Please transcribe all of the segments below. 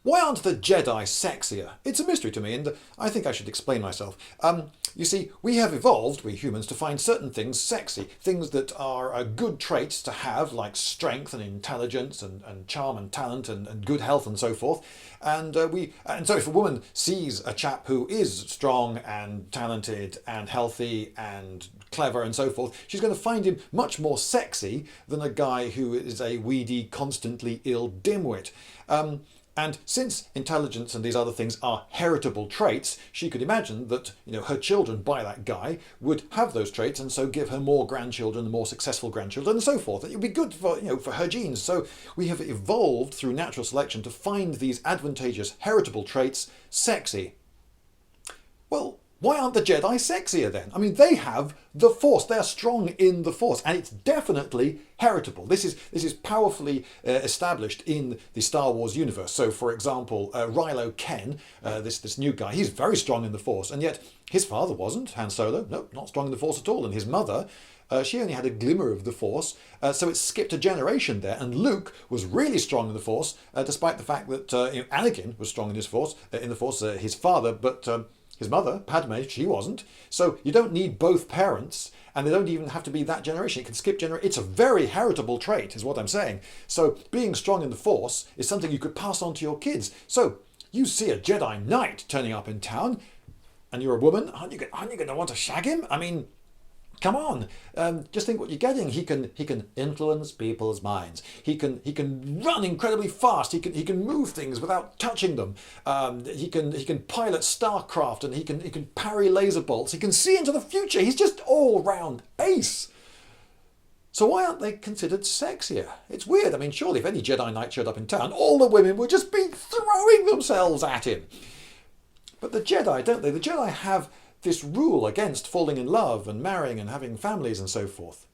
Why aren't the Jedi sexier? It's a mystery to me, and I think I should explain myself. You see, we have evolved, we humans, to find certain things sexy. Things that are good traits to have, like strength and intelligence and charm and talent and good health and so forth. And so if a woman sees a chap who is strong and talented and healthy and clever and so forth, she's going to find him much more sexy than a guy who is a weedy, constantly ill dimwit. And since intelligence and these other things are heritable traits, she could imagine that her children by that guy would have those traits, and so give her more grandchildren, more successful grandchildren, and so forth. It would be good for for her genes. So we have evolved through natural selection to find these advantageous heritable traits sexy. Well, why aren't the Jedi sexier then? I mean, they have the Force. They're strong in the Force, and it's definitely heritable. This is powerfully established in the Star Wars universe. So, for example, Rilo Ken, this new guy, he's very strong in the Force, and yet his father wasn't. Han Solo, no, not strong in the Force at all, and his mother, she only had a glimmer of the Force, so it skipped a generation there. And Luke was really strong in the Force, despite the fact that Anakin was strong in his Force, in the Force, his father, but his mother, Padme, she wasn't. So you don't need both parents, and they don't even have to be that generation. It can skip generation. It's a very heritable trait, is what I'm saying. So being strong in the Force is something you could pass on to your kids. So you see a Jedi Knight turning up in town, and you're a woman, aren't you going to want to shag him? I mean, come on, just think what you're getting. He can influence people's minds. He can run incredibly fast. He can move things without touching them. He can pilot starcraft, and he can parry laser bolts. He can see into the future. He's just all round ace. So why aren't they considered sexier? It's weird. I mean, surely if any Jedi Knight showed up in town, all the women would just be throwing themselves at him. But the Jedi, don't they? The Jedi have this rule against falling in love and marrying and having families and so forth.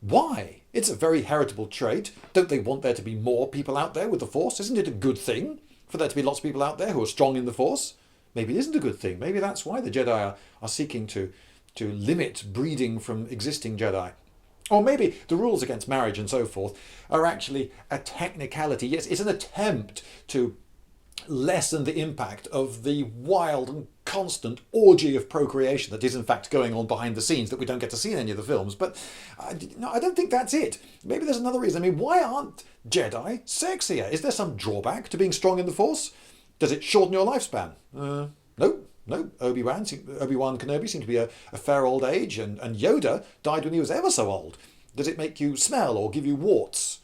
Why? It's a very heritable trait. Don't they want there to be more people out there with the Force? Isn't it a good thing for there to be lots of people out there who are strong in the Force? Maybe it isn't a good thing. Maybe that's why the Jedi are seeking to limit breeding from existing Jedi. Or maybe the rules against marriage and so forth are actually a technicality. Yes, it's an attempt to lessen the impact of the wild and constant orgy of procreation that is in fact going on behind the scenes that we don't get to see in any of the films. But I don't think that's it. Maybe there's another reason. I mean, why aren't Jedi sexier? Is there some drawback to being strong in the Force? Does it shorten your lifespan? No. Obi-Wan Kenobi seemed to be a fair old age, and Yoda died when he was ever so old. Does it make you smell or give you warts?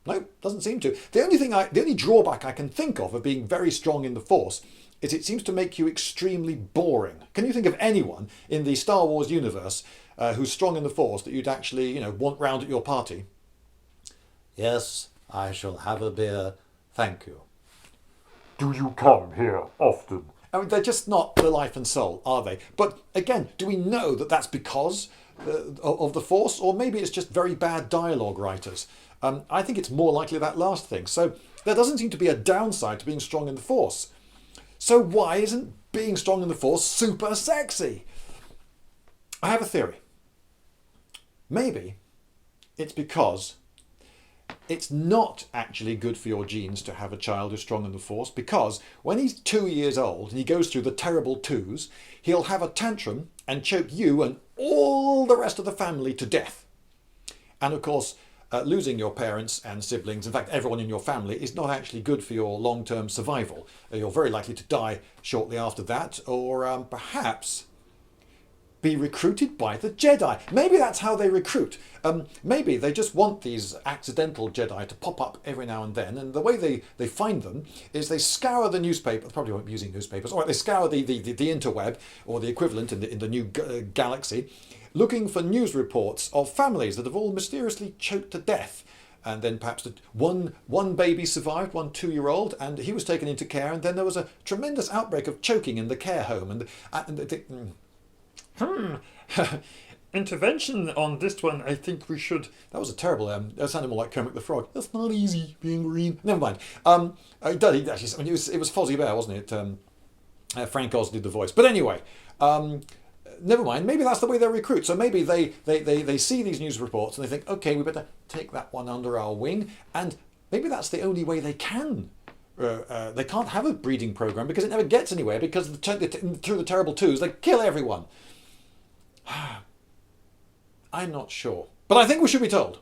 No, doesn't seem to. The only drawback I can think of being very strong in the Force is it seems to make you extremely boring. Can you think of anyone in the Star Wars universe who's strong in the Force that you'd actually, want round at your party? Yes, I shall have a beer, thank you. Do you come here often? I mean, they're just not the life and soul, are they? But again, do we know that that's because of the Force, or maybe it's just very bad dialogue writers? I think it's more likely that last thing. So there doesn't seem to be a downside to being strong in the Force. So why isn't being strong in the Force super sexy? I have a theory. Maybe it's because it's not actually good for your genes to have a child who's strong in the Force, because when he's 2 years old and he goes through the terrible twos, he'll have a tantrum and choke you and all the rest of the family to death. And of course, losing your parents and siblings, in fact everyone in your family, is not actually good for your long-term survival. You're very likely to die shortly after that, or perhaps be recruited by the Jedi. Maybe that's how they recruit. Maybe they just want these accidental Jedi to pop up every now and then, and the way they find them is they scour the newspaper. They probably won't be using newspapers. All right, they scour the interweb, or the equivalent in the new galaxy, looking for news reports of families that have all mysteriously choked to death. And then perhaps one baby survived, one 2-year-old, and he was taken into care, and then there was a tremendous outbreak of choking in the care home. Intervention on this one, I think we should... That was a terrible... that sounded more like Kermit the Frog. That's not easy, being green. Never mind. It was Fozzie Bear, wasn't it? Frank Oz did the voice. But anyway... never mind, maybe that's the way they recruit. So maybe they see these news reports and they think, okay, we better take that one under our wing, and maybe that's the only way they can. They can't have a breeding program because it never gets anywhere, because through the terrible twos they kill everyone. I'm not sure, but I think we should be told.